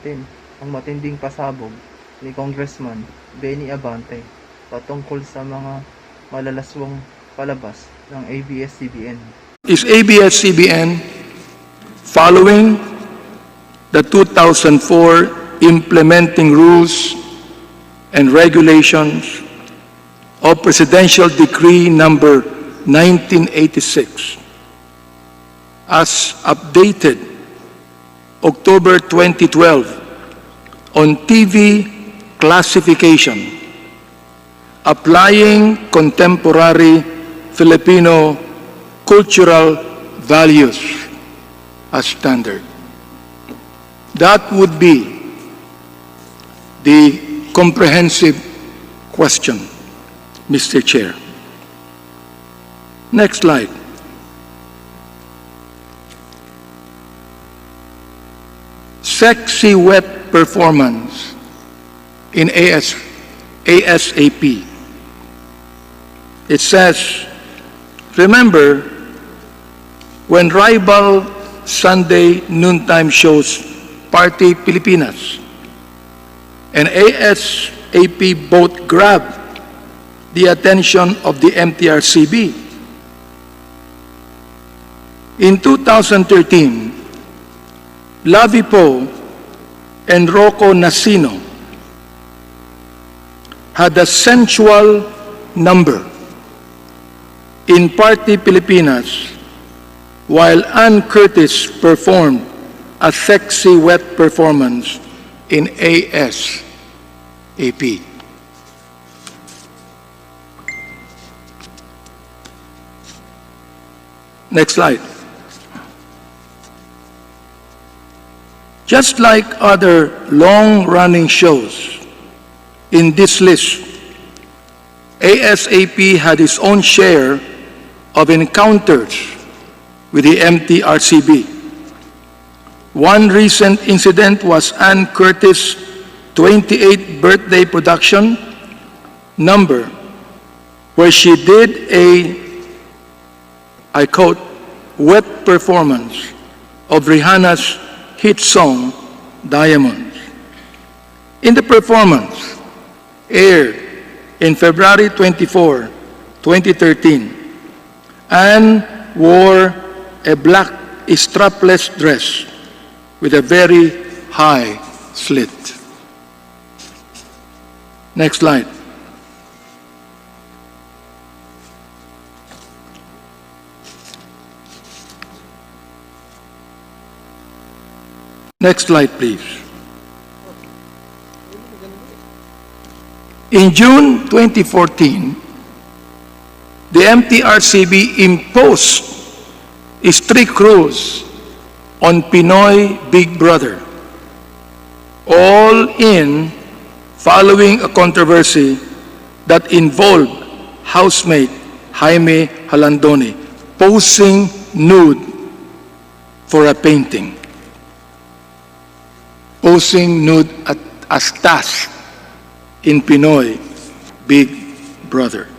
natin ang matinding pasabog ni Congressman Benny Abante patungkol sa mga malalaswang palabas ng Abs-Cbn. Is Abs-Cbn following the 2004 implementing rules and regulations of Presidential Decree number 1986 as updated October 2012 on TV classification applying contemporary Filipino cultural values as standard? That would be the comprehensive question, Mr. Chair. Next slide. Sexy wet performance in ASAP. It says, remember when rival Sunday noontime shows Party Pilipinas and ASAP both grabbed the attention of the MTRCB. In 2013, Lavi Po and Rocco Nasino had a sensual number in Party Pilipinas while Ann Curtis performed a sexy wet performance in ASAP. Next slide. Just like other long-running shows in this list, ASAP had its own share of encounters with the MTRCB. One recent incident was Ann Curtis' 28th birthday production number, where she did a, I quote, wet performance of Rihanna's hit song, Diamonds. In the performance, aired in February 24, 2013, Anne wore a black strapless dress with a very high slit. Next slide. Next slide, please. In June 2014, the MTRCB imposed strict rules on Pinoy Big Brother, all in following a controversy that involved housemate Jaime Halandoni posing nude for a painting. Posing nude as task in Pinoy Big Brother.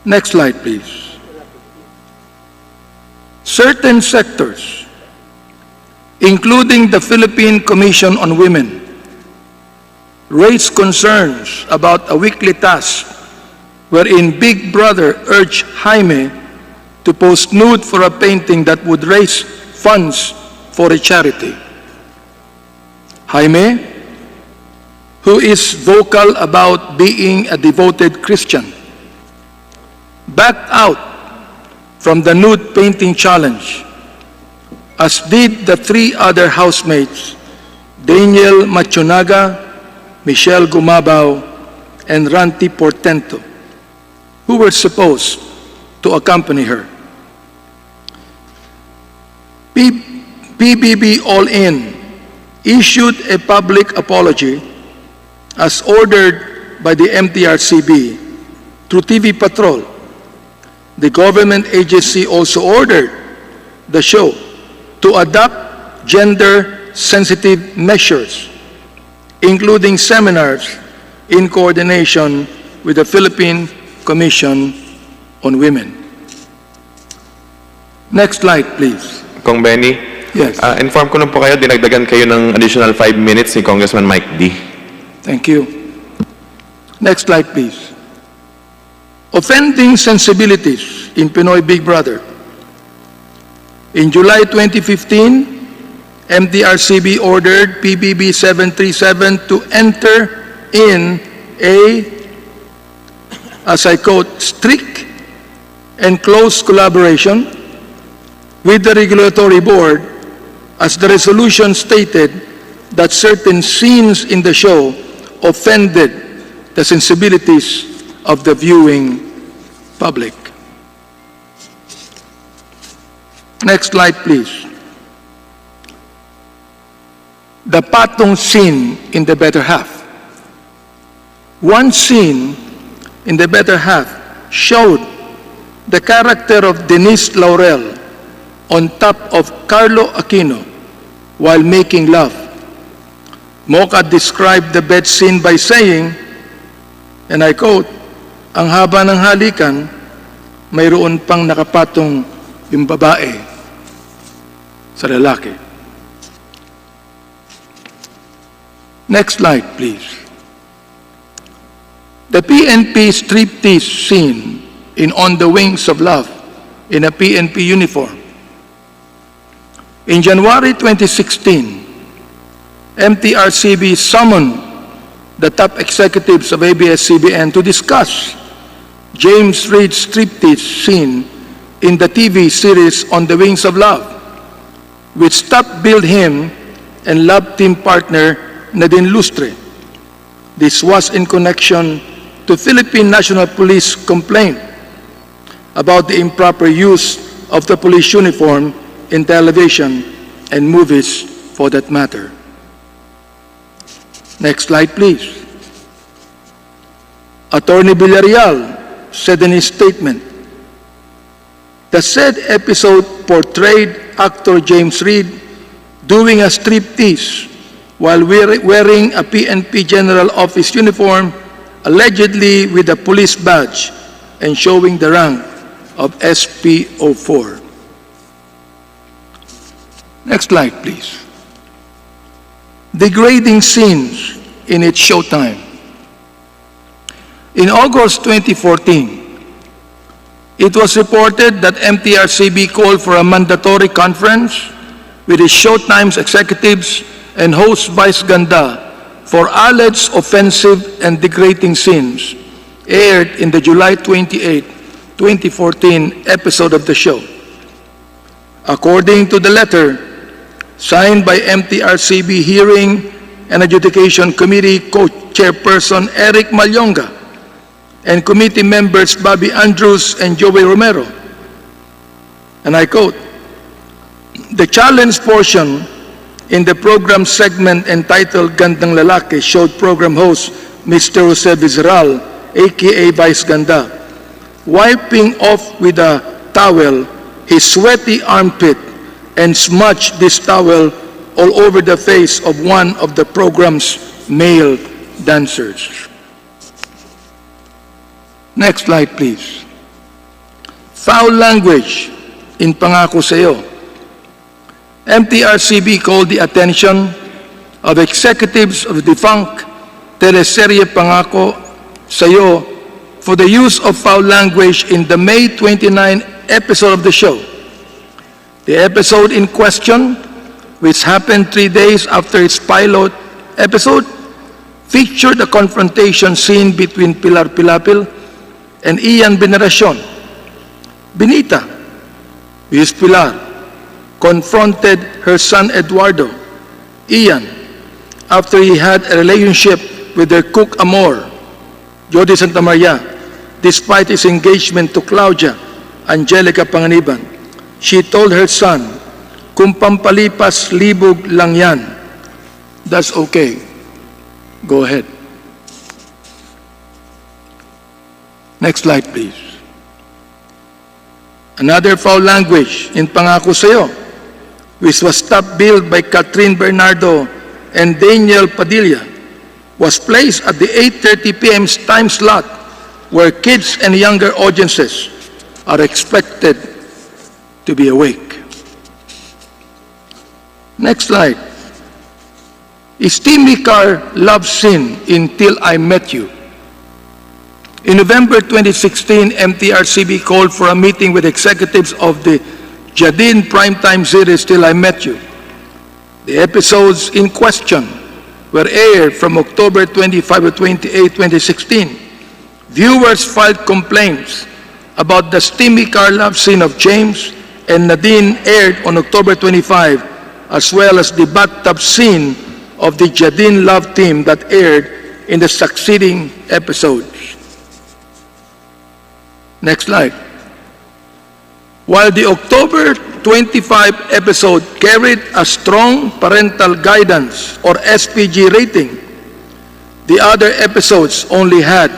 Next slide, please. Certain sectors, including the Philippine Commission on Women, raised concerns about a weekly task wherein Big Brother urged Jaime to post nude for a painting that would raise funds for a charity. Jaime, who is vocal about being a devoted Christian, backed out from the nude painting challenge, as did the three other housemates, Daniel Machunaga, Michelle Gumabao, and Ranti Portento, who were supposed to accompany her. PBB All In issued a public apology as ordered by the MTRCB through TV Patrol. The government agency also ordered the show to adopt gender-sensitive measures, including seminars in coordination with the Philippine Commission on Women. Next slide, please. Kong Benny, Yes. Inform ko lang po kayo, dinagdagan kayo ng additional 5 minutes ni Congressman Mike D. Thank you. Next slide, please. Offending sensibilities in Pinoy Big Brother. In July 2015, MTRCB ordered PBB 737 to enter in a, as I quote, strict and close collaboration with the regulatory board, as the resolution stated that certain scenes in the show offended the sensibilities of the viewing public. Next slide, please. The patong scene in the better half. One scene in the better half showed the character of Denise Laurel on top of Carlo Aquino while making love. Mocha described the bed scene by saying, and I quote, "Ang haba ng halikan, mayroon pang nakapatong yung babae sa lalaki." Next slide, please. The PNP striptease scene in On the Wings of Love in a PNP uniform. In January 2016, MTRCB summoned the top executives of Abs-Cbn to discuss James Reid's striptease scene in the TV series On the Wings of Love, which top-billed him and love team partner Nadine Lustre. This was in connection to Philippine National Police complaint about the improper use of the police uniform in television and movies for that matter. Next slide, please. Attorney Villarreal said in his statement, "The said episode portrayed actor James Reid doing a striptease while wearing a PNP General Office uniform, allegedly with a police badge and showing the rank of SP04. Next slide, please. Degrading scenes in its showtime. In August 2014, it was reported that MTRCB called for a mandatory conference with its Showtime's executives and host Vice Ganda for alleged offensive and degrading scenes aired in the July 28, 2014 episode of the show. According to the letter signed by MTRCB Hearing and Adjudication Committee Co-Chairperson Eric Malyonga and committee members Bobby Andrews and Joey Romero, and I quote, "The challenge portion in the program segment entitled Gandang Lalaki showed program host Mr. Jose Vizeral, aka Vice Ganda, wiping off with a towel his sweaty armpit and smudged this towel all over the face of one of the program's male dancers." Next slide, please. Foul language in Pangako Sa'yo. MTRCB called the attention of executives of the defunct teleserye Pangako Sa'yo for the use of foul language in the May 29 episode of the show. The episode in question, which happened 3 days after its pilot episode, featured a confrontation scene between Pilar Pilapil and Ian Veneracion. Benita, who is Pilar, confronted her son Eduardo, Ian, after he had a relationship with their cook Amor, Jody Santamaria, despite his engagement to Claudia Angelica Panganiban. She told her son, "Kung pampalipas libog lang yan." That's okay. Go ahead. Next slide, please. Another foul language in Pangako Sa'yo, which was top-billed by Catherine Bernardo and Daniel Padilla, was placed at the 8:30 p.m. time slot where kids and younger audiences are expected to be awake. Next slide. Steamy car love scene in Till I Met You. In November 2016, MTRCB called for a meeting with executives of the Jadin primetime series Till I Met You. The episodes in question were aired from October 25 to 28, 2016. Viewers filed complaints about the steamy car love scene of James and Nadine aired on October 25, as well as the bathtub scene of the Jadin love team that aired in the succeeding episodes. Next slide. While the October 25 episode carried a strong parental guidance or SPG rating, the other episodes only had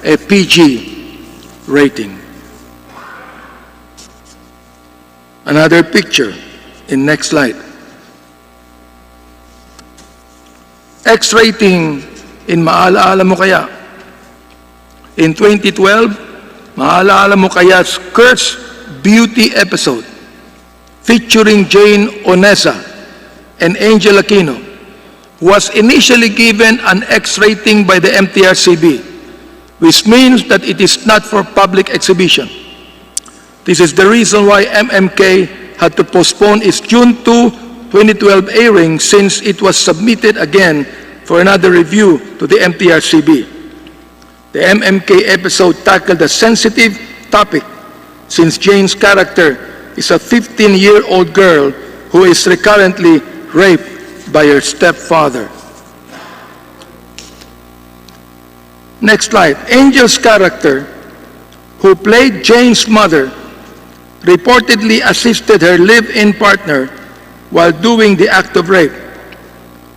a PG rating. Another picture in next slide. X rating in Maalaala Mo Kaya. In 2012, Maalaala Mo Kaya's Cursed Beauty episode featuring Jane Onesa and Angel Aquino was initially given an X rating by the MTRCB, which means that it is not for public exhibition. This is the reason why MMK had to postpone its June 2, 2012 airing since it was submitted again for another review to the MTRCB. The MMK episode tackled a sensitive topic since Jane's character is a 15-year-old girl who is recurrently raped by her stepfather. Next slide. Angel's character, who played Jane's mother, reportedly assisted her live-in partner while doing the act of rape.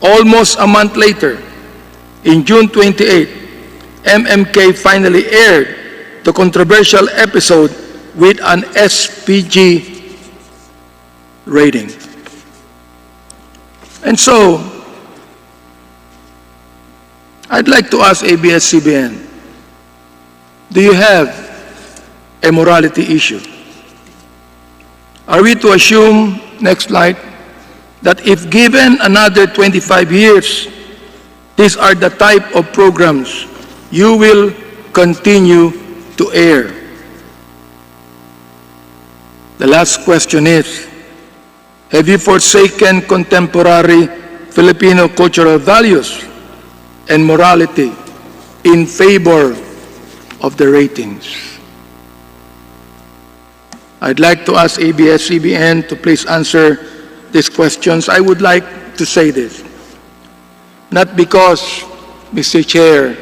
Almost a month later, in June 28, MMK finally aired the controversial episode with an SPG rating. And so, I'd like to ask ABS-CBN, do you have a morality issue? Are we to assume, next slide, that if given another 25 years, these are the type of programs you will continue to air? The last question is, have you forsaken contemporary Filipino cultural values and morality in favor of the ratings? I'd like to ask ABS-CBN to please answer these questions. I would like to say this, not because, Mr. Chair,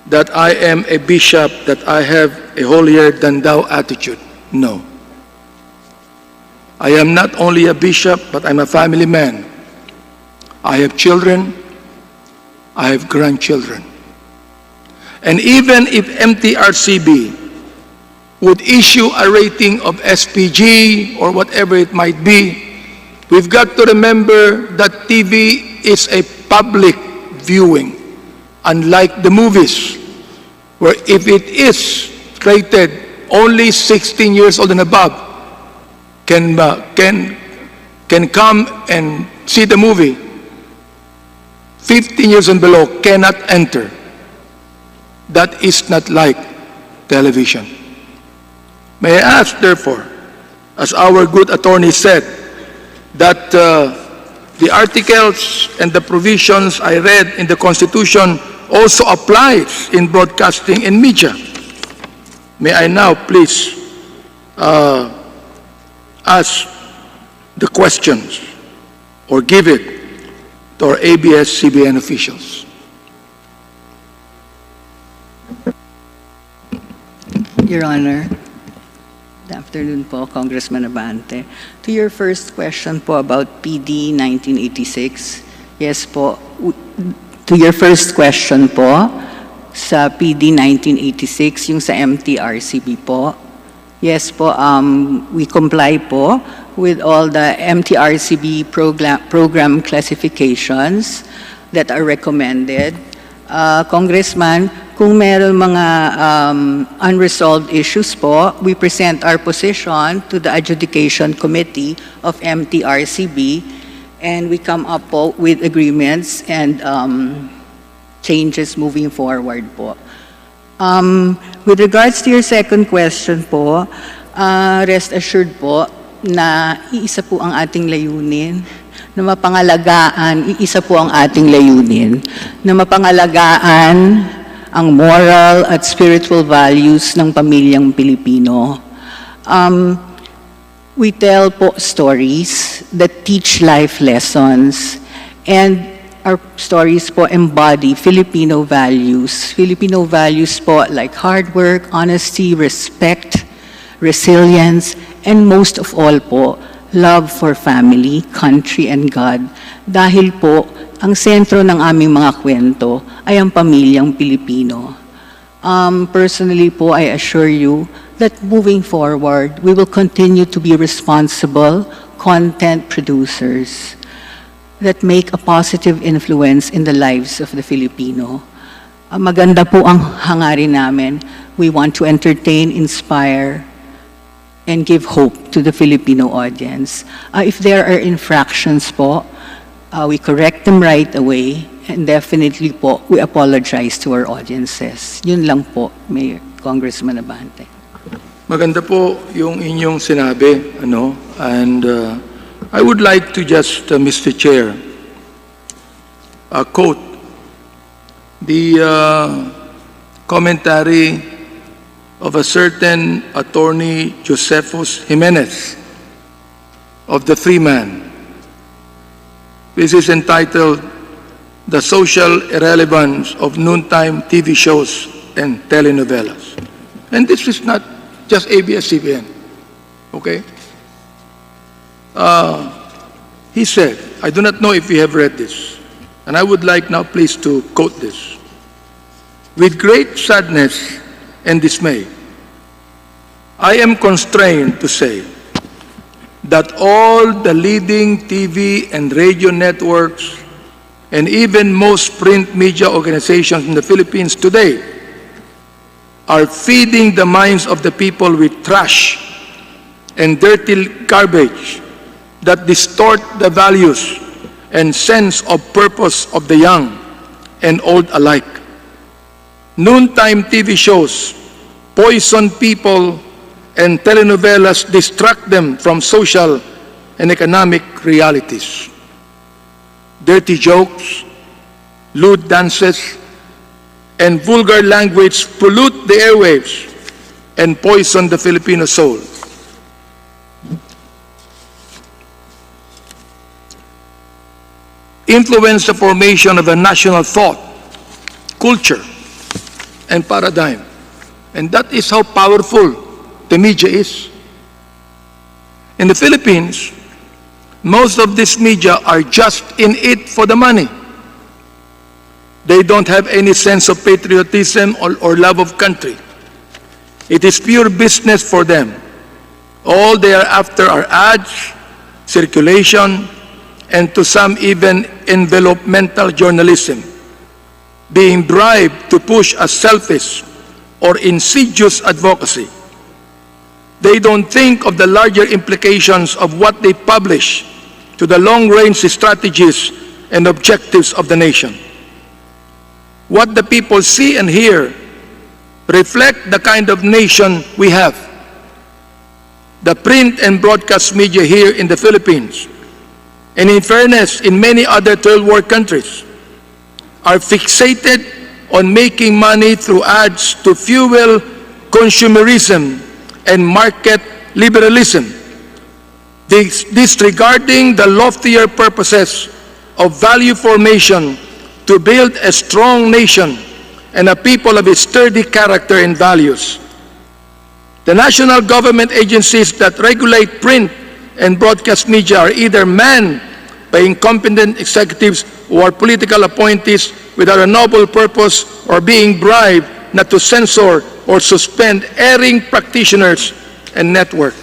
that I am a bishop, that I have a holier-than-thou attitude. No. I am not only a bishop, but I'm a family man. I have children, I have grandchildren. And even if MTRCB would issue a rating of SPG or whatever it might be, we've got to remember that TV is a public viewing, unlike the movies, where if it is rated only 16 years old and above, can come and see the movie. 15 years and below cannot enter. That is not like television. May I ask, therefore, as our good attorney said, that the articles and the provisions I read in the Constitution also applies in broadcasting and media. May I now please ask the questions or give it to our ABS-CBN officials. Your Honor, good afternoon po, Congressman Abante. To your first question po about PD 1986, yes po, to your first question po, sa PD 1986, yung sa MTRCB po, yes po, we comply po with all the MTRCB program classifications that are recommended. Congressman, kung meron mga unresolved issues po, we present our position to the Adjudication Committee of MTRCB and we come up po with agreements and changes moving forward po. With regards to your second question po, rest assured po na iisa po ang ating layunin, na mapangalagaan, iisa po ang ating layunin, na mapangalagaan ang moral at spiritual values ng pamilyang Pilipino. We tell po stories that teach life lessons, and our stories po embody Filipino values. Filipino values po like hard work, honesty, respect, resilience, and most of all po, love for family, country, and God. Dahil po, ang sentro ng aming mga kwento ay ang pamilyang Pilipino. Personally po, I assure you that moving forward, we will continue to be responsible content producers that make a positive influence in the lives of the Filipino. Maganda po ang hangarin namin. We want to entertain, inspire, and give hope to the Filipino audience. If there are infractions po, we correct them right away, and definitely po, we apologize to our audiences. Yun lang po, Mayor, Congressman Abante. Maganda po yung inyong sinabi, and I would like to just, Mr. Chair, quote the commentary of a certain attorney Josephus Jimenez of the Freeman. This is entitled "The Social Irrelevance of Noontime TV Shows and Telenovelas." And this is not just ABS-CBN, okay? He said, I do not know if you have read this, and I would like now please to quote this. "With great sadness and dismay, I am constrained to say that all the leading TV and radio networks and even most print media organizations in the Philippines today are feeding the minds of the people with trash and dirty garbage that distort the values and sense of purpose of the young and old alike. Noontime TV shows poison people, and telenovelas distract them from social and economic realities. Dirty jokes, lewd dances, and vulgar language pollute the airwaves and poison the Filipino soul. Influence the formation of a national thought, culture, and paradigm. And that is how powerful the media is. In the Philippines, most of this media are just in it for the money. They don't have any sense of patriotism or love of country. It is pure business for them. All they are after are ads, circulation, and to some even envelopmental journalism, being bribed to push a selfish or insidious advocacy. They don't think of the larger implications of what they publish to the long-range strategies and objectives of the nation. What the people see and hear reflect the kind of nation we have. The print and broadcast media here in the Philippines, and in fairness, in many other third world countries, are fixated on making money through ads to fuel consumerism and market liberalism, disregarding the loftier purposes of value formation to build a strong nation and a people of a sturdy character and values. The national government agencies that regulate print and broadcast media are either manned by incompetent executives who are political appointees without a noble purpose, or being bribed not to censor or suspend erring practitioners and network.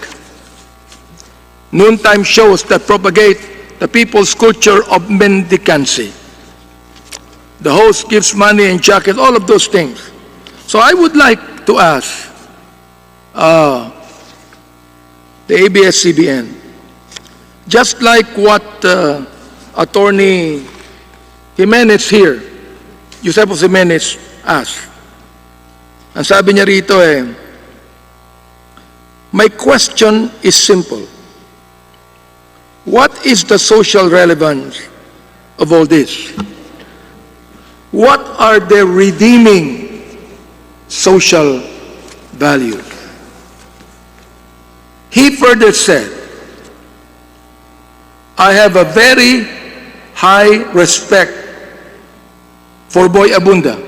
Noontime shows that propagate the people's culture of mendicancy. The host gives money and jacket, all of those things. So I would like to ask the ABS-CBN, just like what Attorney Jimenez here, Joseph Jimenez asked. Ang sabi niya rito my question is simple. What is the social relevance of all this? What are the redeeming social values? He further said, I have a very high respect for Boy Abunda.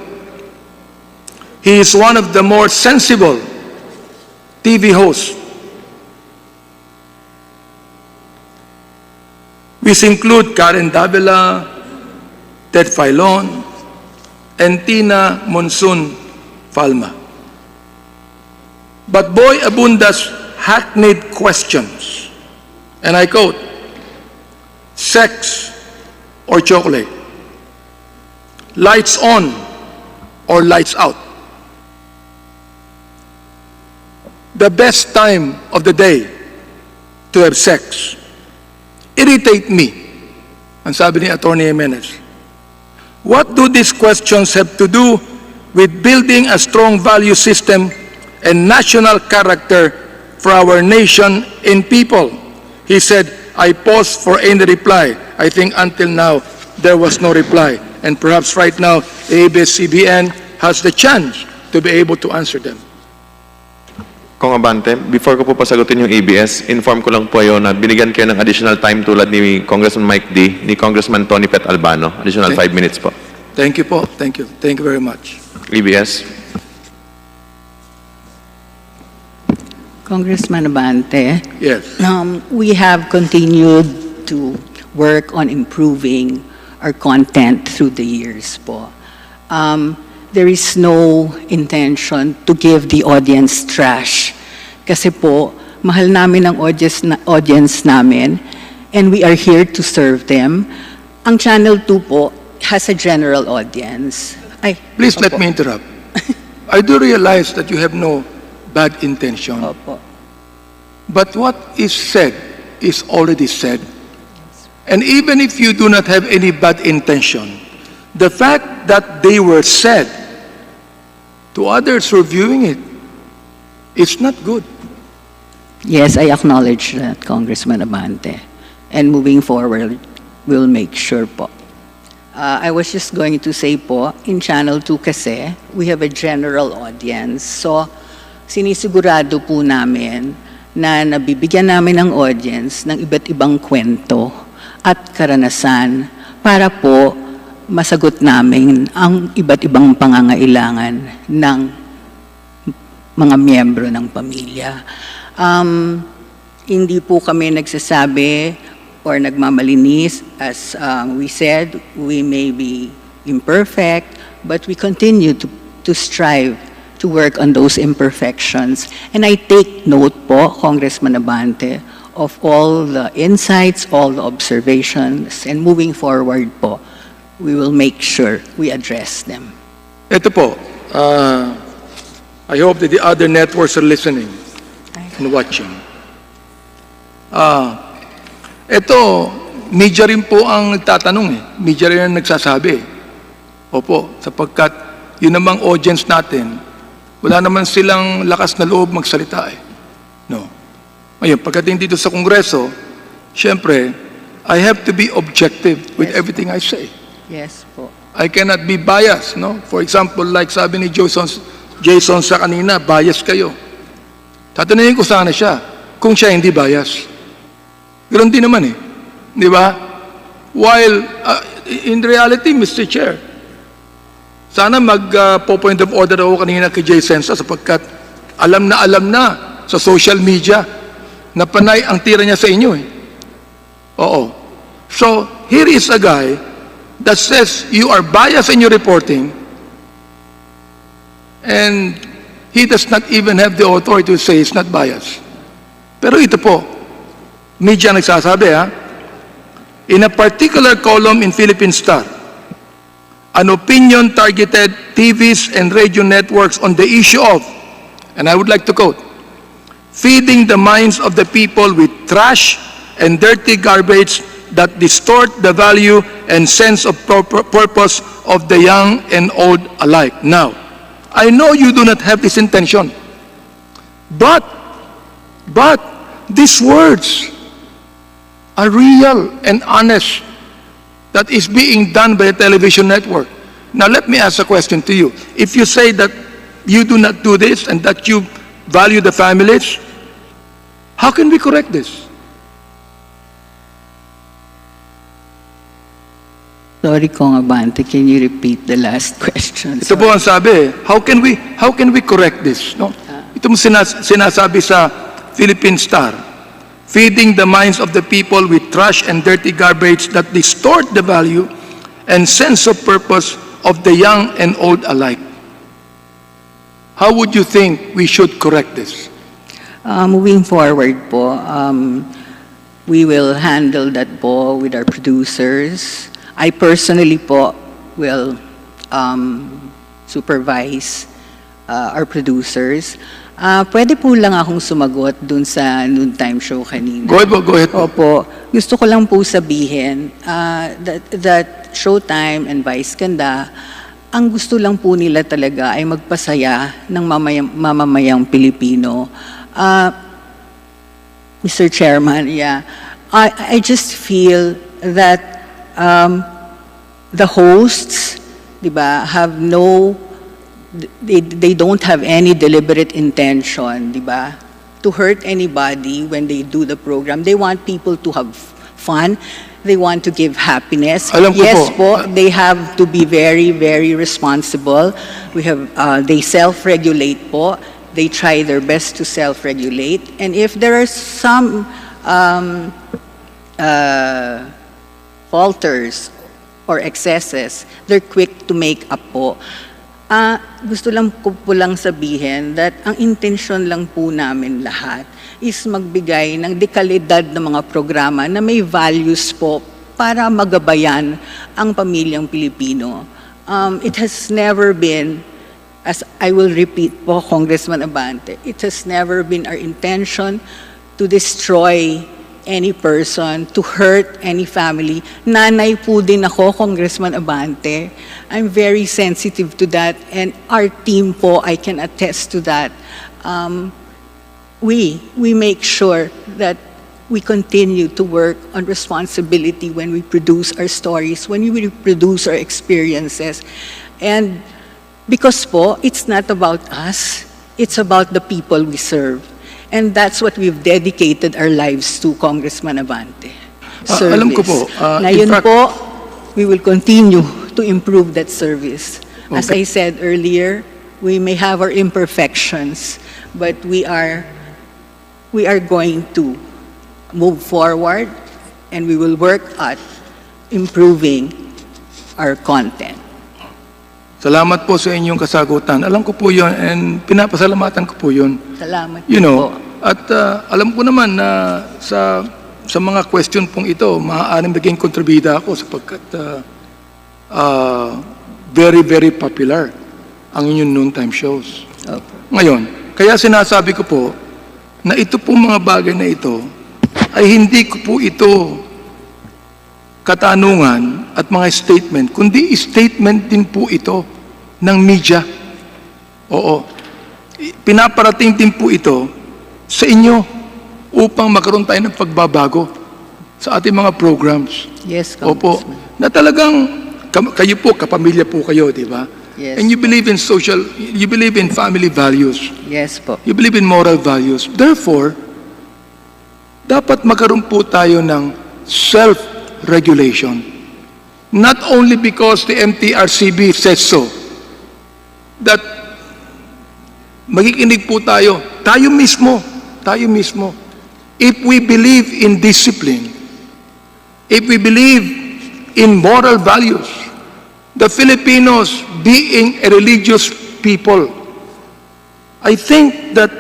He is one of the more sensible TV hosts, which include Karen Davila, Ted Filon, and Tina Monsoon Falma. But Boy Abunda's hackneyed questions, and I quote, sex or chocolate, lights on or lights out, the best time of the day to have sex, irritate me. Ang sabi ni Attorney Jimenez. What do these questions have to do with building a strong value system and national character for our nation and people? He said, I paused for any reply. I think until now, there was no reply. And perhaps right now, the Abs-Cbn has the chance to be able to answer them. Kong Abante, before ko po pasagutin yung ABS, inform ko lang po kayo na binigyan kayo ng additional time tulad ni Congressman Mike D, ni Congressman Tony Pet Albano. Additional 5 minutes po. Thank you po. Thank you. Thank you very much. ABS. Congressman Abante, Yes. we have continued to work on improving our content through the years po. There is no intention to give the audience trash. Kasi po, mahal namin ang audience namin and we are here to serve them. Ang Channel 2 po has a general audience. Please let me interrupt. I do realize that you have no bad intention. Opo. But what is said is already said. And even if you do not have any bad intention, the fact that they were said to others reviewing it, it's not good. Yes, I acknowledge that, Congressman Abante. And moving forward, we'll make sure po. I was just going to say po, in Channel 2 kasi, we have a general audience. So, sinisigurado po namin na nabibigyan namin ng audience ng iba't ibang kwento at karanasan para po masagot namin ang iba't ibang pangangailangan ng mga miyembro ng pamilya. Hindi po kami nagsasabi or nagmamalinis. As we said, we may be imperfect, but we continue to strive to work on those imperfections. And I take note po, Congressman Abante, of all the insights, all the observations, and moving forward po, we will make sure we address them. Ito po, I hope that the other networks are listening and watching. Ito, media rin po ang nagtatanong Media rin ang nagsasabi. Opo, sapagkat yun namang audience natin, wala naman silang lakas na loob magsalita No. Ngayon, pagdating dito sa Kongreso, syempre, I have to be objective with everything I say. Yes po. I cannot be biased, no? For example, like sabi ni Jason sa kanina, bias kayo. Tatanungin ko sana siya kung siya hindi bias. Ganoon din naman Di ba? While, in reality, Mr. Chair, sana mag-point of order ako kanina kay Jason sapagkat alam na sa social media na panay ang tira niya sa inyo Oo. So, here is a guy that says you are biased in your reporting and he does not even have the authority to say it's not biased. Pero ito po, media nagsasabi in a particular column in Philippine Star, an opinion targeted TVs and radio networks on the issue of, and I would like to quote, feeding the minds of the people with trash and dirty garbage that distort the value and sense of purpose of the young and old alike. Now, I know you do not have this intention, but these words are real and honest that is being done by a television network. Now, let me ask a question to you. If you say that you do not do this and that you value the families, how can we correct this? Sorry, Kong Abante, can you repeat the last question? Ito po ang sabi, how can we correct this? No? Ito mo sinasabi sa Philippine Star, feeding the minds of the people with trash and dirty garbage that distort the value and sense of purpose of the young and old alike. How would you think we should correct this? Moving forward po, we will handle that po with our producers. I personally po will supervise our producers. Pwede po lang akong sumagot dun sa noontime show kanina. Go ahead. Opo. Gusto ko lang po sabihin that Showtime and Vice Ganda, ang gusto lang po nila talaga ay magpasaya ng mamamayang Pilipino. Mr. Chairman, yeah, I just feel that the hosts, diba, have they don't have any deliberate intention, diba, to hurt anybody when they do the program. They want people to have fun. They want to give happiness. Alam ko Yes po. po, they have to be very, very responsible. They self-regulate po. They try their best to self-regulate. And if there are some falters or excesses, they're quick to make up po. Gusto lang ko po lang sabihin that ang intention lang po namin lahat is magbigay ng dekalidad ng mga programa na may values po para magabayan ang pamilyang Pilipino. It has never been, as I will repeat po, Congressman Abante, it has never been our intention to destroy any person, to hurt any family. Nanay po din ako, Congressman Abante. I'm very sensitive to that, and our team po, I can attest to that. We make sure that we continue to work on responsibility when we produce our stories, when we produce our experiences. And because po, it's not about us, it's about the people we serve. And that's what we've dedicated our lives to, Congressman Abante. Service. Alam ko po, Na in yun fact- po, we will continue to improve that service. As Okay. I said earlier, we may have our imperfections, but we are going to move forward, and we will work at improving our content. Salamat po sa inyong kasagutan. Alam ko po yun and pinapasalamatan ko po yun. Salamat You know, po. at alam ko naman na sa mga question pong ito, maaaring maging kontribida ako sapagkat very, very popular ang inyong noontime shows. Opo. Ngayon, kaya sinasabi ko po na ito pong mga bagay na ito ay hindi ko po ito katanungan at mga statement, kundi statement din po ito ng media. Oo. Pinaparating din po ito sa inyo upang magkaroon tayo ng pagbabago sa ating mga programs. Yes, Opo. Congressman. Na talagang kayo po, kapamilya po kayo, di ba? Yes. And you believe in you believe in family values. Yes po. You believe in moral values. Therefore, dapat magkaroon po tayo ng self-regulation. Not only because the MTRCB says so, that magikinig po tayo mismo. If we believe in discipline, if we believe in moral values, the Filipinos being a religious people, I think that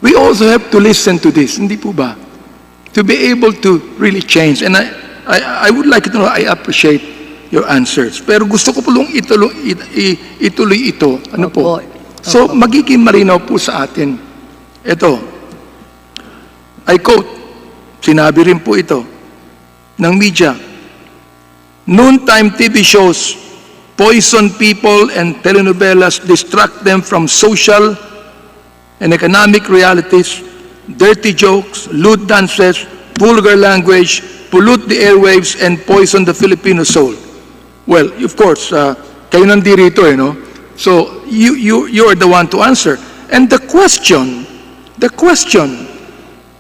we also have to listen to this, hindi po ba? To be able to really change. And I would like to know, I appreciate your answers. Pero gusto ko po lang ituloy ito. Ano po? Opo. So, magiging malinaw po sa atin. Ito, I quote, sinabi rin po ito, ng media. Noontime TV shows poison people and telenovelas distract them from social and economic realities. Dirty jokes, lewd dances, vulgar language pollute the airwaves and poison the Filipino soul. Well, of course, kayo nandirito, no? So you are the one to answer. And the question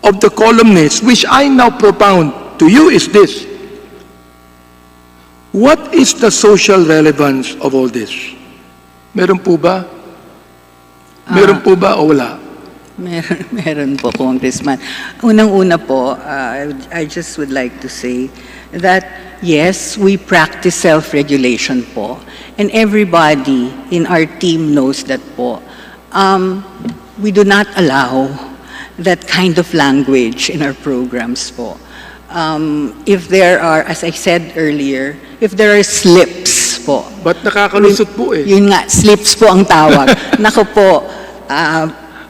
of the columnist, which I now propound to you, is this: what is the social relevance of all this? Meron po ba? Meron po ba o wala? Meron po, Congressman. Unang-una po, I just would like to say that yes, we practice self-regulation po. And everybody in our team knows that po. We do not allow that kind of language in our programs po. If there are, as I said earlier, if there are slips po. Ba't nakakalusot po eh? Yun nga, slips po ang tawag. Nako po,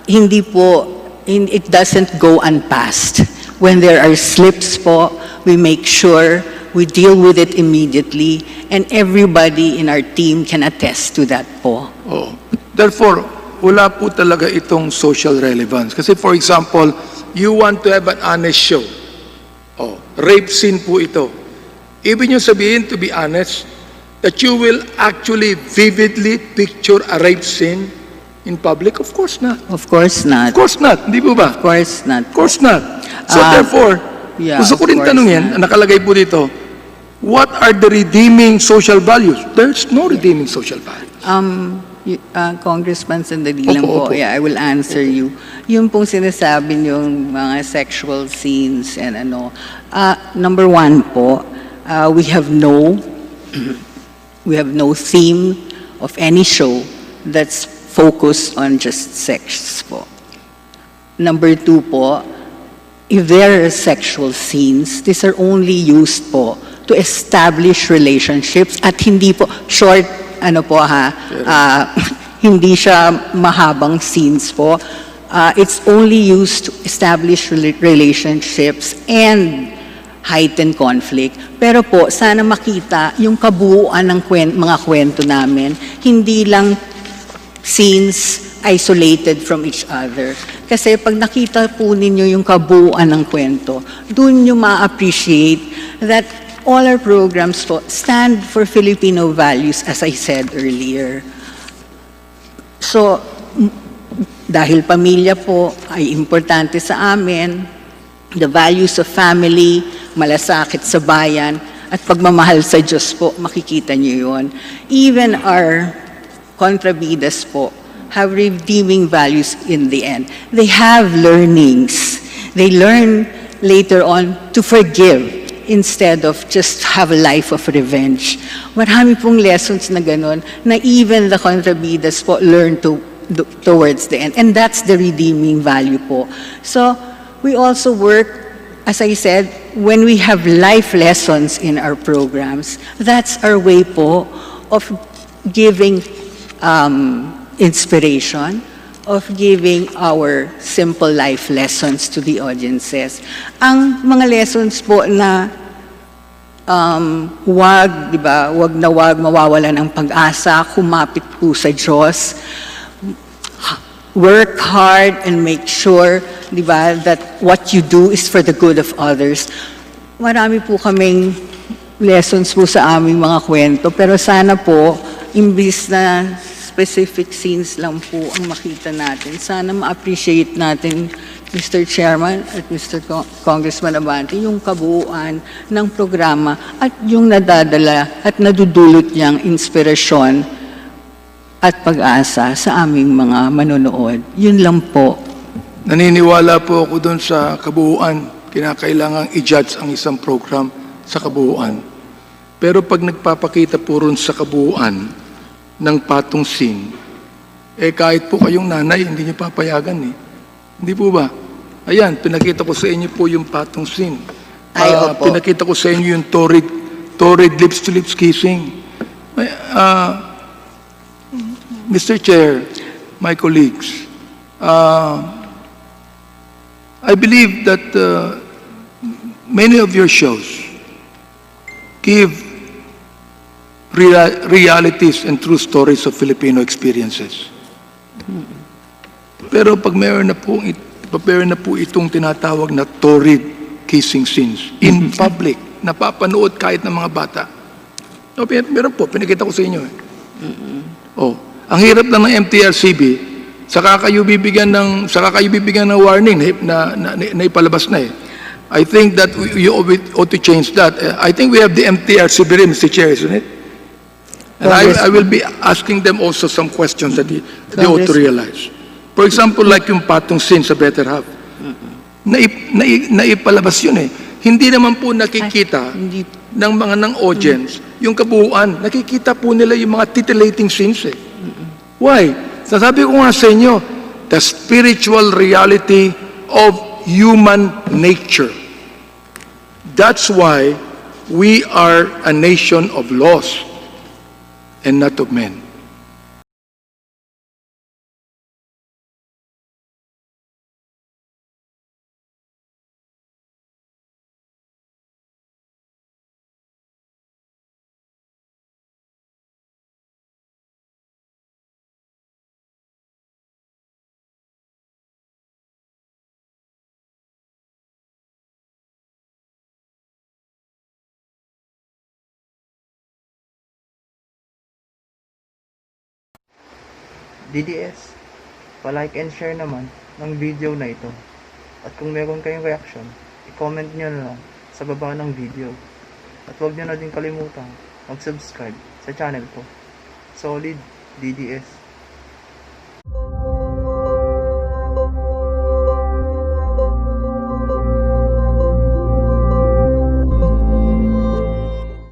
hindi po, it doesn't go unpassed. When there are slips po, we make sure we deal with it immediately, and everybody in our team can attest to that po. Oh. Therefore, wala po talaga itong social relevance. Kasi for example, you want to have an honest show. Oh, rape scene po ito. Ibig nyo sabihin, to be honest, that you will actually vividly picture a rape scene in public? Of course not. Of course not. Of course not. Hindi po ba? Of course not. Of course not. So therefore, yeah, gusto ko rin of course tanungin, nakalagay po dito, what are the redeeming social values? There's no redeeming social values. Congressman Sandali lang Opo, po, opo. yeah, I will answer you. Yung pong sinasabi yung mga sexual scenes and ano, number one po, we have no theme of any show that's focused on just sex po. Number two po, if there are sexual scenes, these are only used po to establish relationships at hindi po short, ano po hindi siya mahabang scenes po. It's only used to establish relationships and heighten conflict. Pero po, sana makita yung kabuuan ng mga kwento namin, hindi lang scenes isolated from each other. Kasi pag nakita po ninyo yung kabuuan ng kwento, dun nyo ma-appreciate that all our programs po stand for Filipino values, as I said earlier. So, dahil pamilya po ay importante sa amin, the values of family, malasakit sa bayan, at pagmamahal sa Diyos po, makikita nyo yun. Even our kontrabidas po have redeeming values in the end. They have learnings. They learn later on to forgive instead of just have a life of revenge. Marami pong lessons na ganun na even the kontrabidas po learn towards the end. And that's the redeeming value po. So, we also work, as I said, when we have life lessons in our programs, that's our way po of giving inspiration, of giving our simple life lessons to the audiences. Ang mga lessons po na wag mawawalan ng pag-asa, kumapit po sa Diyos, work hard and make sure, that what you do is for the good of others. Marami po kaming lessons po sa aming mga kwento, pero sana po, imbis na specific scenes lang po ang makita natin. Sana ma-appreciate natin, Mr. Chairman at Mr. Congressman Abante, yung kabuuan ng programa at yung nadadala at nadudulot niyang inspirasyon at pag-asa sa aming mga manonood. Yun lang po. Naniniwala po ako doon sa kabuuan. Kinakailangang i-judge ang isang program sa kabuuan. Pero pag nagpapakita po ron sa kabuuan ng patong scene, kahit po kayong nanay, hindi niyo papayagan eh. Hindi po ba? Ayan, pinakita ko sa inyo po yung patong scene. Ay, opo. Pinakita ko sa inyo yung torrid lips-to-lips kissing. Mr. Chair, my colleagues, I believe that many of your shows give realities and true stories of Filipino experiences. Pero pag meron na po itong tinatawag na torrid kissing scenes in public, napapanood kahit ng mga bata. No, meron po, pinakita ko sa inyo. Oh, ang hirap lang ng MTRCB, saka kayo bibigyan ng warning na ipalabas na eh. I think that you ought to change that. I think we have the MTRCB rin, Mr. Chair, isn't it? And I will be asking them also some questions that they ought to realize. For example, like yung patong sin sa better half. Naipalabas yun eh. Hindi naman po nakikita ng audience yung kabuuan. Nakikita po nila yung mga titillating scenes eh. Why? Sasabi ko nga sa inyo, the spiritual reality of human nature. That's why we are a nation of laws and not of men. DDS, pa-like and share naman ng video na ito. At kung meron kayong reaction, i-comment nyo na lang sa baba ng video. At huwag nyo na din kalimutan mag-subscribe sa channel ko. Solid DDS.